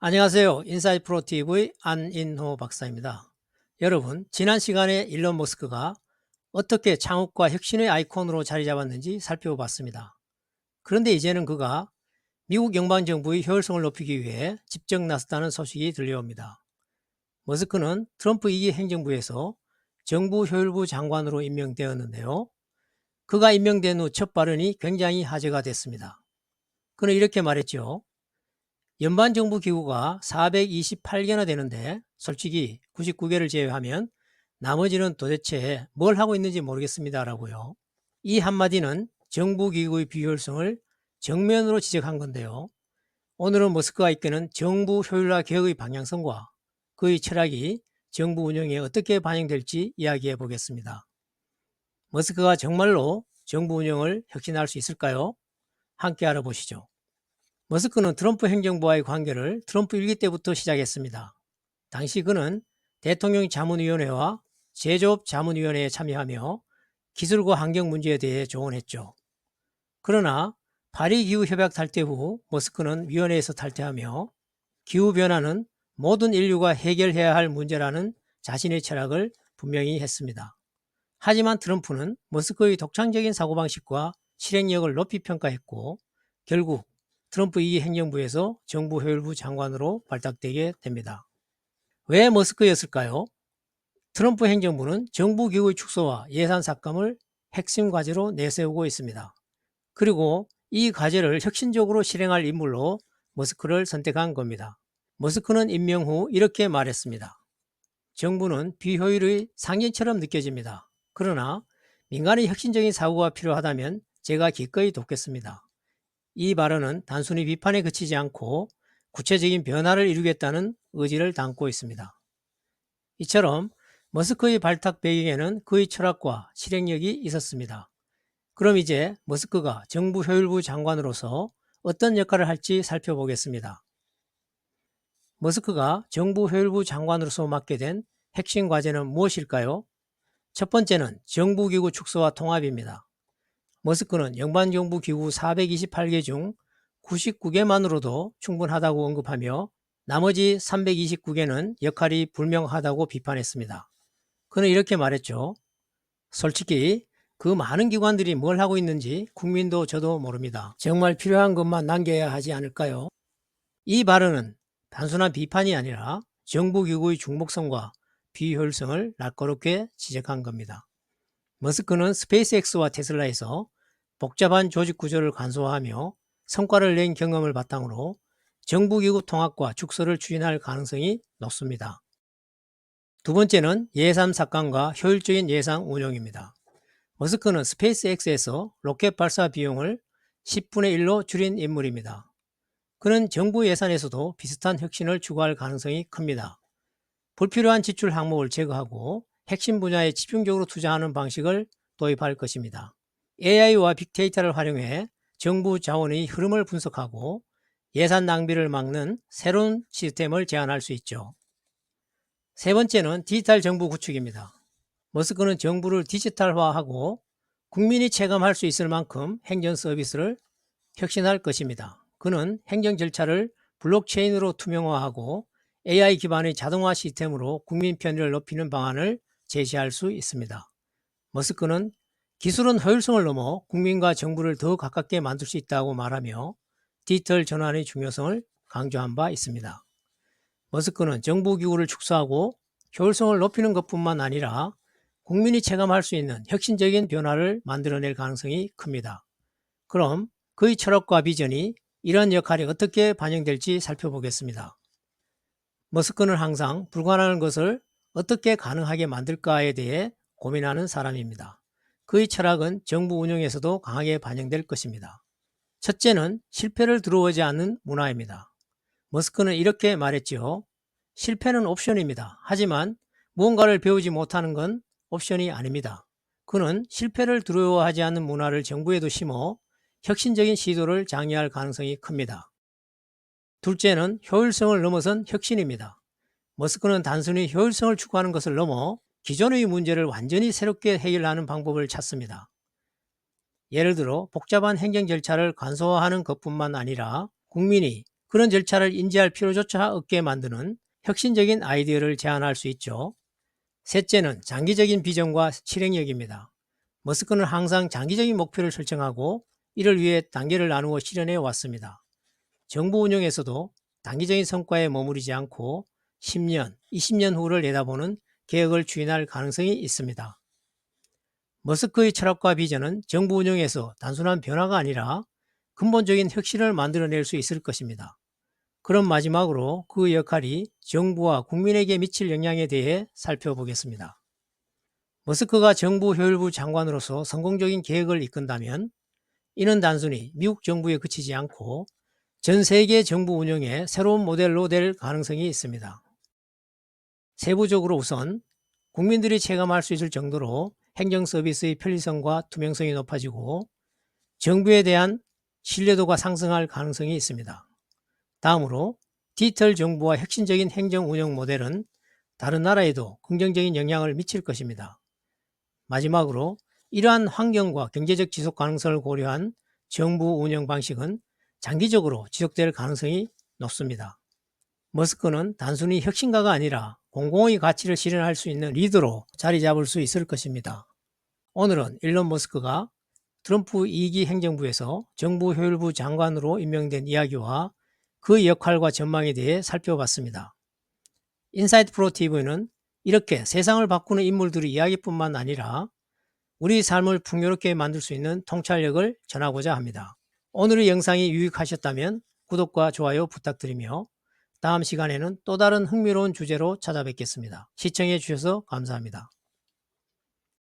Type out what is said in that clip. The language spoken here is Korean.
안녕하세요. 인사이트 프로TV의 안인호 박사입니다. 여러분, 지난 시간에 일론 머스크가 어떻게 창업과 혁신의 아이콘으로 자리 잡았는지 살펴봤습니다. 그런데 이제는 그가 미국 연방정부의 효율성을 높이기 위해 직접 나섰다는 소식이 들려옵니다. 머스크는 트럼프 2기 행정부에서 정부 효율부 장관으로 임명되었는데요. 그가 임명된 후 첫 발언이 굉장히 화제가 됐습니다. 그는 이렇게 말했죠. 연방정부 기구가 428개나 되는데 솔직히 99개를 제외하면 나머지는 도대체 뭘 하고 있는지 모르겠습니다 라고요. 이 한마디는 정부 기구의 비효율성을 정면으로 지적한 건데요. 오늘은 머스크가 이끄는 정부 효율화 개혁의 방향성과 그의 철학이 정부 운영에 어떻게 반영될지 이야기해 보겠습니다. 머스크가 정말로 정부 운영을 혁신할 수 있을까요? 함께 알아보시죠. 머스크는 트럼프 행정부와의 관계를 트럼프 1기 때부터 시작했습니다. 당시 그는 대통령 자문위원회와 제조업 자문위원회에 참여하며 기술과 환경 문제에 대해 조언했죠. 그러나 파리 기후협약 탈퇴 후 머스크는 위원회에서 탈퇴하며 기후변화는 모든 인류가 해결해야 할 문제라는 자신의 철학을 분명히 했습니다. 하지만 트럼프는 머스크의 독창적인 사고방식과 실행력을 높이 평가했고 결국 트럼프 2기 행정부에서 정부 효율부 장관으로 발탁되게 됩니다. 왜 머스크였을까요? 트럼프 행정부는 정부 기구의 축소와 예산 삭감을 핵심 과제로 내세우고 있습니다. 그리고 이 과제를 혁신적으로 실행할 인물로 머스크를 선택한 겁니다. 머스크는 임명 후 이렇게 말했습니다. 정부는 비효율의 상징처럼 느껴집니다. 그러나 민간의 혁신적인 사고가 필요하다면 제가 기꺼이 돕겠습니다. 이 발언은 단순히 비판에 그치지 않고 구체적인 변화를 이루겠다는 의지를 담고 있습니다. 이처럼 머스크의 발탁 배경에는 그의 철학과 실행력이 있었습니다. 그럼 이제 머스크가 정부 효율부 장관으로서 어떤 역할을 할지 살펴보겠습니다. 머스크가 정부 효율부 장관으로서 맡게 된 핵심 과제는 무엇일까요? 첫 번째는 정부기구 축소와 통합입니다. 머스크는 연방정부 기구 428개 중 99개만으로도 충분하다고 언급하며 나머지 329개는 역할이 불명하다고 비판했습니다. 그는 이렇게 말했죠. 솔직히 그 많은 기관들이 뭘 하고 있는지 국민도 저도 모릅니다. 정말 필요한 것만 남겨야 하지 않을까요? 이 발언은 단순한 비판이 아니라 정부기구의 중복성과 비효율성을 날카롭게 지적한 겁니다. 머스크는 스페이스X와 테슬라에서 복잡한 조직 구조를 간소화하며 성과를 낸 경험을 바탕으로 정부기구 통합과 축소를 추진할 가능성이 높습니다. 두 번째는 예산 삭감과 효율적인 예산 운용입니다. 머스크는 스페이스X에서 로켓 발사 비용을 10분의 1로 줄인 인물입니다. 그는 정부 예산에서도 비슷한 혁신을 추구할 가능성이 큽니다. 불필요한 지출 항목을 제거하고 핵심 분야에 집중적으로 투자하는 방식을 도입할 것입니다. AI와 빅데이터를 활용해 정부 자원의 흐름을 분석하고 예산 낭비를 막는 새로운 시스템을 제안할 수 있죠. 세 번째는 디지털 정부 구축입니다. 머스크는 정부를 디지털화하고 국민이 체감할 수 있을 만큼 행정 서비스를 혁신할 것입니다. 그는 행정 절차를 블록체인으로 투명화하고 AI 기반의 자동화 시스템으로 국민 편의를 높이는 방안을 제시할 수 있습니다. 머스크는 기술은 효율성을 넘어 국민과 정부를 더 가깝게 만들 수 있다고 말하며 디지털 전환의 중요성을 강조한 바 있습니다. 머스크는 정부 기구를 축소하고 효율성을 높이는 것뿐만 아니라 국민이 체감할 수 있는 혁신적인 변화를 만들어낼 가능성이 큽니다. 그럼 그의 철학과 비전이 이런 역할에 어떻게 반영될지 살펴보겠습니다. 머스크는 항상 불가능한 것을 어떻게 가능하게 만들까에 대해 고민하는 사람입니다. 그의 철학은 정부 운영에서도 강하게 반영될 것입니다. 첫째는 실패를 두려워하지 않는 문화입니다. 머스크는 이렇게 말했지요. 실패는 옵션입니다. 하지만 무언가를 배우지 못하는 건 옵션이 아닙니다. 그는 실패를 두려워하지 않는 문화를 정부에도 심어 혁신적인 시도를 장려할 가능성이 큽니다. 둘째는 효율성을 넘어선 혁신입니다. 머스크는 단순히 효율성을 추구하는 것을 넘어 기존의 문제를 완전히 새롭게 해결하는 방법을 찾습니다. 예를 들어 복잡한 행정 절차를 간소화하는 것뿐만 아니라 국민이 그런 절차를 인지할 필요조차 없게 만드는 혁신적인 아이디어를 제안할 수 있죠. 셋째는 장기적인 비전과 실행력입니다. 머스크는 항상 장기적인 목표를 설정하고 이를 위해 단계를 나누어 실현해 왔습니다. 정부 운영에서도 단기적인 성과에 머무르지 않고 10년, 20년 후를 내다보는 계획을 추진할 가능성이 있습니다. 머스크의 철학과 비전은 정부 운영에서 단순한 변화가 아니라 근본적인 혁신을 만들어낼 수 있을 것입니다. 그럼 마지막으로 그 역할이 정부와 국민에게 미칠 영향에 대해 살펴보겠습니다. 머스크가 정부 효율부 장관으로서 성공적인 계획을 이끈다면 이는 단순히 미국 정부에 그치지 않고 전 세계 정부 운영의 새로운 모델로 될 가능성이 있습니다. 세부적으로 우선 국민들이 체감할 수 있을 정도로 행정 서비스의 편리성과 투명성이 높아지고 정부에 대한 신뢰도가 상승할 가능성이 있습니다. 다음으로 디지털 정부와 혁신적인 행정 운영 모델은 다른 나라에도 긍정적인 영향을 미칠 것입니다. 마지막으로 이러한 환경과 경제적 지속 가능성을 고려한 정부 운영 방식은 장기적으로 지속될 가능성이 높습니다. 머스크는 단순히 혁신가가 아니라 공공의 가치를 실현할 수 있는 리더로 자리 잡을 수 있을 것입니다. 오늘은 일론 머스크가 트럼프 2기 행정부에서 정부 효율부 장관으로 임명된 이야기와 그 역할과 전망에 대해 살펴봤습니다. 인사이트 프로 TV는 이렇게 세상을 바꾸는 인물들의 이야기뿐만 아니라 우리 삶을 풍요롭게 만들 수 있는 통찰력을 전하고자 합니다. 오늘의 영상이 유익하셨다면 구독과 좋아요 부탁드리며 다음 시간에는 또 다른 흥미로운 주제로 찾아뵙겠습니다. 시청해 주셔서 감사합니다.